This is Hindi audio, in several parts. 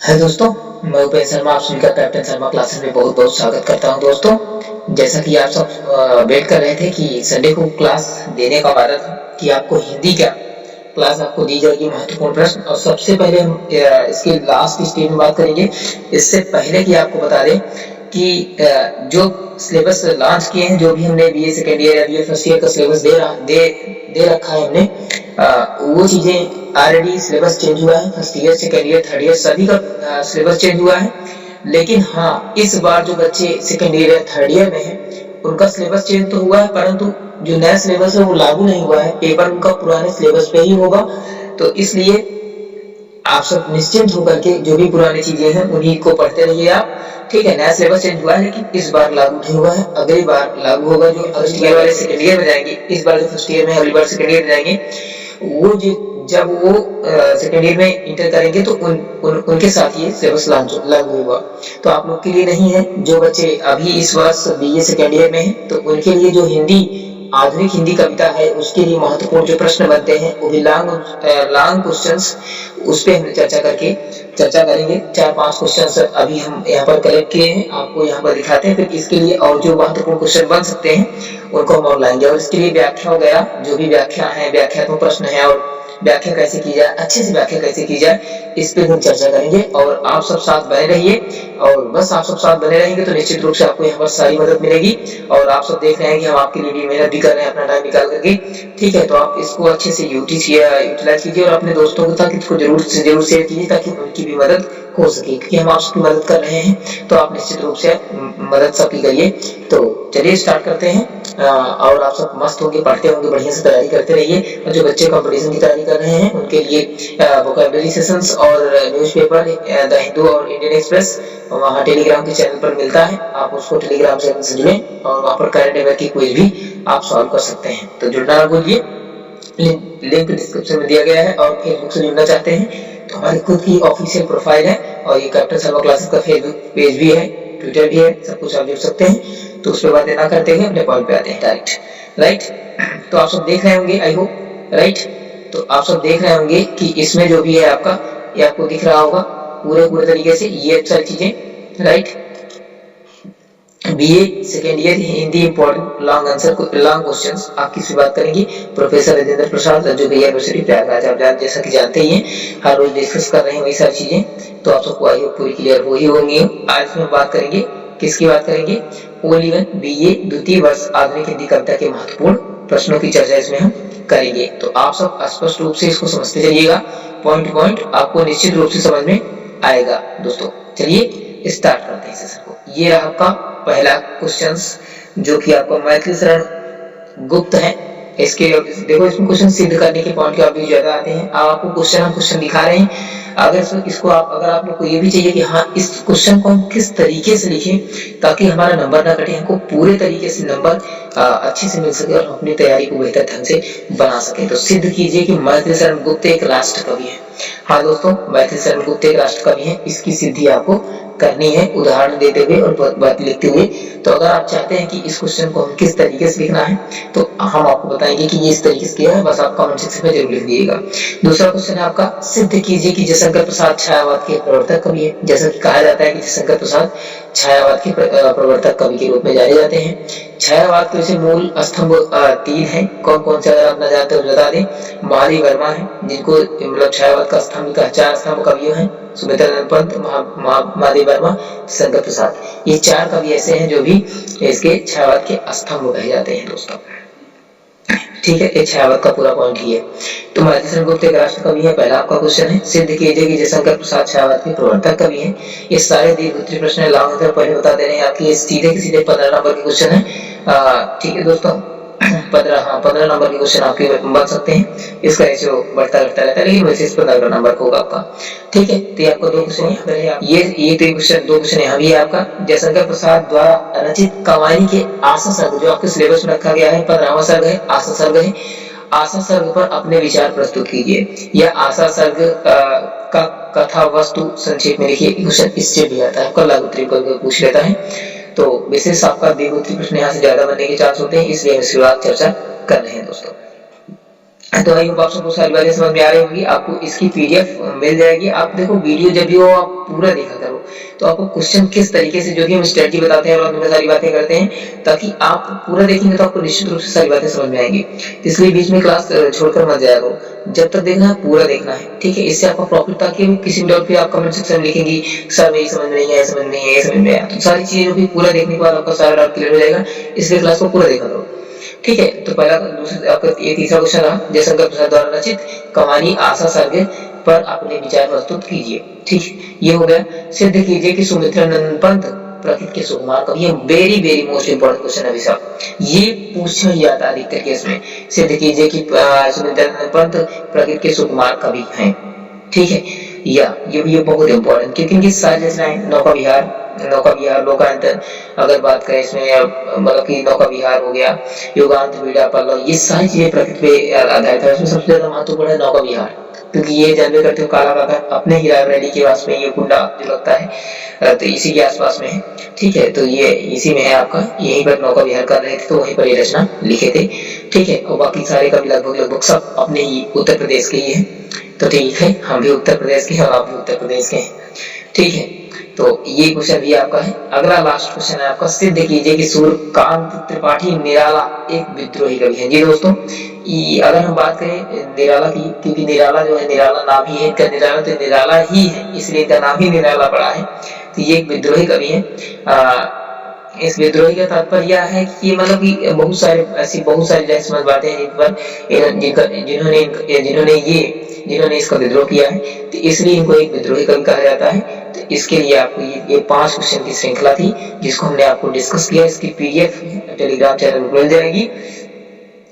है दोस्तों। मैं उपेंद्र शर्मा आप सभी का कैप्टन शर्मा क्लासेस में बहुत बहुत स्वागत करता हूं दोस्तों। जैसा कि आप सब वेट कर रहे थे कि संडे को क्लास देने का वादा था कि आपको हिंदी का क्लास आपको दी जाएगी महत्वपूर्ण प्रश्न। और सबसे पहले हम इसके लास्ट स्टेज में बात करेंगे। इससे पहले कि आपको बता दें कि जो सिलेबस लॉन्च किए हैं, जो भी हमने बीए सेकेंड ईयर या बीए फर्स्ट ईयर का सिलेबस दे रखा है हमने, वो चीजें ऑलरेडी सिलेबस चेंज हुआ है। First year second year third year सभी का सिलेबस चेंज हुआ है। लेकिन हाँ, इस बार जो बच्चे सेकेंड ईयर या थर्ड ईयर में हैं उनका सिलेबस चेंज तो हुआ है, परंतु जो नया सिलेबस है वो लागू नहीं हुआ है। पेपर उनका पुराने सिलेबस पे ही होगा। तो इसलिए आप सब निश्चिंत होकर के जो भी पुरानी चीजें हैं उन्हीं को पढ़ते रहिए आप। ठीक है, नया सिलेबस चेंज हुआ है लेकिन इस बार लागू नहीं हुआ है, अगली बार लागू होगा। जो फर्स्ट ईयर वाले सेकेंड ईयर में जाएंगे, इस बार जो फर्स्ट ईयर में अगली बार सेकेंड ईयर में जाएंगे, वो जब वो सेकेंड ईयर में इंटर करेंगे तो उनके साथ ये सिलेबस लागू होगा। तो आप लोग के लिए नहीं है। जो बच्चे अभी इस वर्ष बीए सेकेंड ईयर में हैं तो उनके लिए जो हिंदी आधुनिक हिंदी कविता है उसके लिए महत्वपूर्ण जो प्रश्न बनते हैं वो भी लॉन्ग क्वेश्चंस, उस पे हम चर्चा करेंगे। 4-5 क्वेश्चंस अभी हम यहाँ पर कलेक्ट किए हैं, आपको यहाँ पर दिखाते हैं। फिर इसके लिए और जो महत्वपूर्ण क्वेश्चन बन सकते हैं उनको हम और लाएंगे। और इसके लिए व्याख्या वगैरह जो भी व्याख्या है, व्याख्यात्मक प्रश्न है और व्याख्या कैसे की जाए, अच्छे से व्याख्या कैसे की जाए, इस पे हम चर्चा करेंगे। और आप सब साथ बने रहिए। और बस आप सब साथ बने रहेंगे तो निश्चित रूप से आपको यहाँ पर सारी मदद मिलेगी। और आप सब देख रहे हैं कि हम आपके लिए भी मेहनत भी कर रहे हैं अपना टाइम निकाल करके। ठीक है, तो आप इसको अच्छे से यूटिलाइज कीजिए और अपने दोस्तों को तक इसको जरूर से जरूर शेयर कीजिए ताकि उनकी भी मदद हो सके, क्योंकि हम आपकी मदद कर रहे हैं तो आप निश्चित रूप से मदद सबकी करिए। तो चलिए स्टार्ट करते हैं। और आप सब मस्त होंगे, पढ़ते होंगे, बढ़िया से तैयारी करते रहिए। और जो बच्चे कंपटीशन की तैयारी कर रहे हैं उनके लिए वोकैबुलरी सेशंस और न्यूज़पेपर द हिंदू और इंडियन एक्सप्रेस वहाँ टेलीग्राम के चैनल पर मिलता है। आप उसको टेलीग्राम चैनल से जुड़ें और वहाँ पर करंट अफेयर की क्विज भी आप सॉल्व कर सकते हैं। तो जुड़ना ना भूलिए, लिंक डिस्क्रिप्शन में दिया गया है। और फेसबुक से जुड़ना चाहते हैं तो हमारी खुद की ऑफिशियल प्रोफाइल है और ये कैप्टन शर्मा क्लासेस का फेसबुक पेज भी है, ट्विटर भी है, सब कुछ आप जुड़ सकते हैं। तो उस पर बातें ना करते हुए अपने पॉइंट पे आते हैं डायरेक्ट। राइट, तो आप सब देख रहे होंगे, आई होप। राइट, तो आप सब देख रहे होंगे कि इसमें जो भी है आपका, ये आपको दिख रहा होगा पूरे तरीके से ये सारी चीजें। Right, BA second year Hindi important long questions आप किससे बात करेंगे? प्रोफेसर राजेंद्र प्रसाद, जो कि यूनिवर्सिटी प्रयागराज, आप जैसा कि जानते ही हैं, हर रोज डिस्कस कर रहे हैं वही सारी चीजें। तो आप सबको आई होप पूरी क्लियर हो ही होंगी। आज में बात करेंगे, किसकी बात करेंगे? ओनली वन बीए द्वितीय वर्ष आधुनिक हिंदी कविता के महत्वपूर्ण प्रश्नों की चर्चा इसमें हम करेंगे। तो आप सब स्पष्ट रूप से इसको समझते चलिएगा, पॉइंट टू पॉइंट आपको निश्चित रूप से समझ में आएगा। दोस्तों चलिए स्टार्ट करते हैं सेशन को। ये रहा आपका पहला क्वेश्चंस, जो कि आपका मैथिली शरण गुप्त है। इसके देखो, इसमें क्वेश्चन सिद्ध करने के पॉइंट काफी ज्यादा आते हैं। आपको क्वेश्चन दिखा रहे हैं। अगर इसको अगर आप लोग को ये भी चाहिए कि हाँ इस क्वेश्चन को हम किस तरीके से लिखें ताकि हमारा नंबर ना कटे, हमको पूरे तरीके से नंबर अच्छे से मिल सके और अपनी तैयारी को बेहतर ढंग से बना सके, तो सिद्ध कीजिए कि मैथिली शरण गुप्त एक राष्ट्र कवि है। हाँ दोस्तों, मैथिली शरण गुप्त एक राष्ट्र कवि है। इसकी सिद्धि आपको करनी है उदाहरण देते हुए और बात लिखते हुए। तो अगर आप चाहते हैं कि इस क्वेश्चन को हम किस तरीके से लिखना है तो हम आपको बताएंगे कि ये इस तरीके से किया है, बस आप कमेंट सेक्शन में जरूर लिख दिएगा। दूसरा क्वेश्चन है आपका, सिद्ध कीजिए कि जयशंकर प्रसाद छायावाद के प्रवर्तक कवि है। जैसा कि कहा जाता है कि जयशंकर प्रसाद छायावाद के प्रवर्तक कवि के रूप में जाने जाते हैं। छायावाद के वैसे मूल स्तंभ 3 हैं। कौन कौन से अगर आप न जानते हो बता दें। महादेव वर्मा है, जिनको मतलब छायावाद का स्तंभ का 4 स्तंभ कवियों हैं, सुमित्रानंद पंत, महादेव वर्मा, शंकर प्रसाद। ये 4 कवि ऐसे हैं जो भी इसके छायावाद के स्तंभ कहे जाते हैं दोस्तों। ठीक है, ये छायावाद का पूरा पॉइंट ही है। तो मैथिली शरण गुप्त एक राष्ट्र कवि है, पहला आपका क्वेश्चन है। सिद्ध कीजिए कि जयशंकर प्रसाद छायावाद के प्रवर्तक कवि हैं। ये सारे दीर्घ प्रश्न है, लॉन्ग आंसर पहले बता दे रहे हैं आपके, सीधे 15 नंबर के क्वेश्चन है। ठीक है दोस्तों, 15 नंबर के क्वेश्चन आपके बन सकते हैं। इसका रेशियो बढ़ता रहता है, लेकिन वैसे 15 नंबर का होगा आपका। ठीक है, तो आपको 2 क्वेश्चन यहाँ पर है। ये 2 क्वेश्चन यहाँ भी है आपका। जयशंकर प्रसाद द्वारा रचित कवाली के आशा सर्ग, जो आपके सिलेबस में रखा गया है, 15वां सर्ग है, आशा सर्ग है। आशा सर्ग पर अपने विचार प्रस्तुत कीजिए। यह आशा सर्ग का कथा वस्तु संक्षेप में लिखिए। क्वेश्चन इससे भी आता है, आपका लागू उत्तरी पूछ लेता है। तो विशेष आपका दीर्घ उत्तरी प्रश्न यहाँ से ज्यादा बनने के चांस होते हैं, इसलिए हम इसके बाद चर्चा कर रहे हैं दोस्तों। तो आई होप आप सबको सारी बातें समझ में आ रही होंगी। आपको इसकी पीडीएफ मिल जाएगी। आप देखो वीडियो जब भी हो आप पूरा देखा करो, तो आपको क्वेश्चन किस तरीके से जो भी हम स्ट्रेटजी बताते हैं और सारी बातें करते हैं, ताकि आप पूरा देखेंगे तो आपको निश्चित रूप से सारी बातें समझ में आएंगी। इसलिए बीच में क्लास छोड़कर मत जाया करो, जब तक देखना है पूरा देखना है, ठीक है। इससे आपका प्रॉफिट, ताकि किसी भी डाउट पे आप कमेंट सेक्शन में लिखेंगी सर मेरी समझ में नहीं है, समझ नहीं है, समझ में आया, तो सारी चीजें भी पूरा देखने के बाद आपका सारा डाउट क्लियर हो जाएगा। इसलिए क्लास को पूरा देखा करो, ठीक है। तो पहला दूसरा आपका ये तीसरा क्वेश्चन रहा, जयशंकर प्रसाद द्वारा रचित कहानी आशा सर्गे पर अपने विचार प्रस्तुत कीजिए, ठीक। ये हो गया। सिद्ध कीजिए कि सुमित्रानंद पंत प्रकृति के सुकुमार कवि हैं। Very very most important question है साहब, ये पूछा जाता है अधिकतर केस में। सिद्ध कीजिए कि सुमित्रानंद पंत प्रकृति के सुकुमार कवि हैं, ठीक है। या ये बहुत इंपॉर्टेंट, क्योंकि इनकी सारी रचनाएं नौका विहार लोकांतर, अगर बात करें इसमें मतलब कि नौका विहार हो गया, युगांत, बीड़ा, पल्लव, ये सारी चीजें प्रकृति पे आधारित है। इसमें सबसे ज्यादा महत्वपूर्ण है नौका विहार, क्योंकि ये जानवे करते हो काला बाबा अपने ही रायबरेली के पास में ये कुंडा जो लगता है, तो इसी के आसपास में है, ठीक है। तो ये इसी में है आपका, यहीं पर नौका विहार कर रहे थे तो वहीं पर ये रचना लिखे थे, ठीक है। और बाकी सारे कवि लगभग सब अपने ही उत्तर प्रदेश के ही है। तो ठीक है, हम भी उत्तर प्रदेश के हैं और आप भी उत्तर प्रदेश के हैं, ठीक है। तो ये क्वेश्चन भी आपका है। अगला लास्ट क्वेश्चन है आपका, सिद्ध कीजिए कि सूर्यकांत त्रिपाठी निराला एक विद्रोही कवि है। जी दोस्तों, अगर हम बात करें निराला की, क्योंकि निराला जो है, निराला नाम ही है इनका, निराला तो निराला ही है, इसलिए इनका नाम ही निराला पड़ा है। तो ये एक विद्रोही कवि है। इस विद्रोही का तात्पर्य यह है कि मतलब कि बहुत सारी रहस्यमय बातें हैं जिन्होंने इसका विद्रोह किया है, तो इसलिए इनको एक विद्रोही कवि कहा जाता है। तो इसके लिए आपको ये 5 क्वेश्चन की श्रृंखला थी जिसको हमने आपको डिस्कस किया। इसकी पीडीएफ टेलीग्राम चैनल पर मिल जाएगी।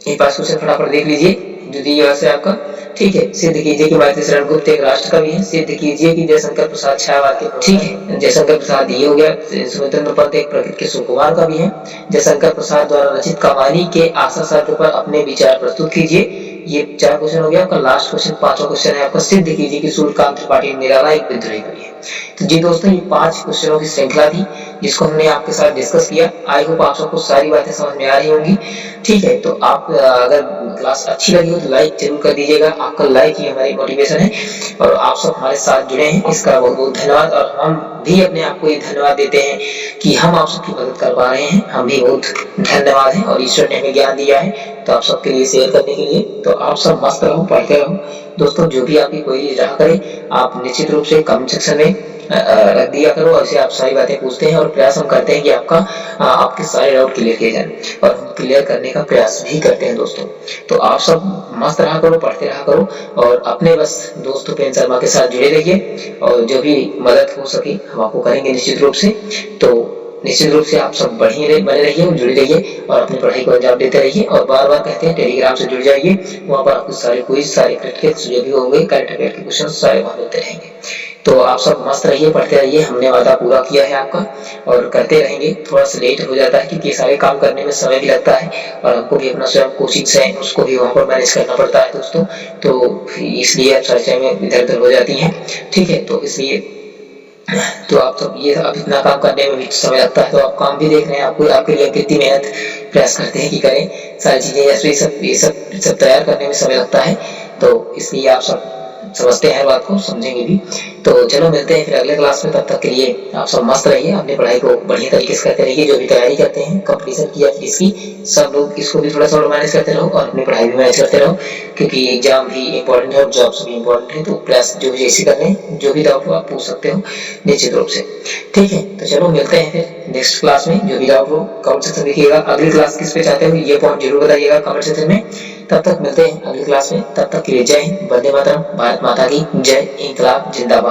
ये 5 क्वेश्चन फटाफट देख लीजिए जो दिया है आपका, ठीक है। सिद्ध कीजिए कि भारतीय शरण गुप्त एक राष्ट्र कवि है। सिद्ध कीजिए कि जयशंकर प्रसाद छायावाद के, ठीक है। जयशंकर प्रसाद ये हो गया। सुमित्रानंद पंत एक प्रकृति के सुकुमार कवि है। जयशंकर प्रसाद द्वारा रचित कहानी के आशा सर्ग पर अपने विचार प्रस्तुत कीजिए। ये 4 क्वेश्चन हो गया। आपका लास्ट क्वेश्चन, 5वां क्वेश्चन है आपका, सिद्ध कीजिए कि सूर्यकांत त्रिपाठी निराला एक विद्रोही कवि है। तो जी दोस्तों, ये 5 क्वेश्चनों की श्रृंखला थी जिसको हमने आपके साथ डिस्कस किया। आई होप आप सबको सारी बातें समझ में आ रही होंगी, ठीक है। तो आप अगर क्लास अच्छी लगी हो तो लाइक जरूर कर दीजिएगा। आपका लाइक ही हमारी मोटिवेशन है और आप सब हमारे साथ जुड़े हैं, इसका बहुत बहुत धन्यवाद। और हम भी अपने आप को ये धन्यवाद देते हैं कि हम आप सबकी मदद कर पा रहे हैं। हम भी बहुत धन्यवाद है, और ईश्वर ने हमें ज्ञान दिया है तो आप सबके लिए शेयर करने के लिए। तो आप सब मस्त रहो, पढ़ते रहो दोस्तों। जो भी आपकी कोई रहा करे, आप निश्चित रूप से कमेंट सेक्शन में रख दिया करो। ऐसे आप सारी बातें पूछते हैं और प्रयास हम करते हैं कि आपके सारे डाउट क्लियर किए जाए, और हम क्लियर करने का प्रयास भी करते हैं दोस्तों। तो आप सब मस्त रहा करो, पढ़ते रहा करो, और अपने बस दोस्तों पेन शर्मा के साथ जुड़े रहिए, और जो भी मदद हो सके हम आपको करेंगे निश्चित रूप से। तो निश्चित रूप से आप सब बने रहिए, जुड़े रहिए और अपनी पढ़ाई को अंजाम देते रहिए। और बार बार कहते हैं टेलीग्राम से जुड़ जाइए, वहाँ पर आपको सारे क्विज, सारे प्रैक्टिस जो भी होंगे, करंट अफेयर के क्वेश्चन सारे वहाँ मिलते रहेंगे। तो आप सब मस्त रहिए, पढ़ते रहिए। हमने वादा पूरा किया है आपका, और करते रहेंगे। थोड़ा सा लेट हो जाता है क्योंकि सारे काम करने में समय भी लगता है, और हमको भी अपना स्वयं कोचिंग है उसको भी वहाँ पर मैनेज करना पड़ता है दोस्तों। तो इसलिए आप सारी चीजें इधर उधर हो जाती हैं, ठीक है। तो इसलिए तो आप सब ये अब इतना काम करने में भी समय लगता है, तो आप काम भी देख रहे हैं। आपको आपके लिए कितनी मेहनत प्रयास करते हैं कि करें सारी चीजें, ये सब तैयार करने में समय लगता है। तो इसलिए आप सब समझते हैं बात को, समझेंगे भी। तो चलो मिलते हैं फिर अगले क्लास में। तब तक के लिए आप सब मस्त रहिए, अपनी पढ़ाई को बढ़िया तरीके से करते रहिए। जो भी तैयारी करते हैं कंपटीशन की या फिर इसकी, सब लोग इसको भी थोड़ा सा मैनेज करते रहो और अपनी पढ़ाई भी मैनेज करते रहो, क्योंकि एग्जाम भी इम्पोर्टेंट है और जॉब्स भी इम्पोर्टेंट है। तो प्रयास जो जैसे कर रहे हैं, जो भी डाउट हो आप पूछ सकते हो निश्चित रूप से, ठीक है। तो चलो मिलते हैं फिर नेक्स्ट क्लास में। जो भी डाउट हो कमेंट सेक्शन में लिखिएगा। अगली क्लास किस पे चाहते हो ये पॉइंट जरूर बताइएगा कमेंट सेक्शन में। तब तक मिलते हैं अगली क्लास में, तब तक के लिए जय हिंद, वंदे मातरम, भारत माता की जय, इंकलाब जिंदाबाद।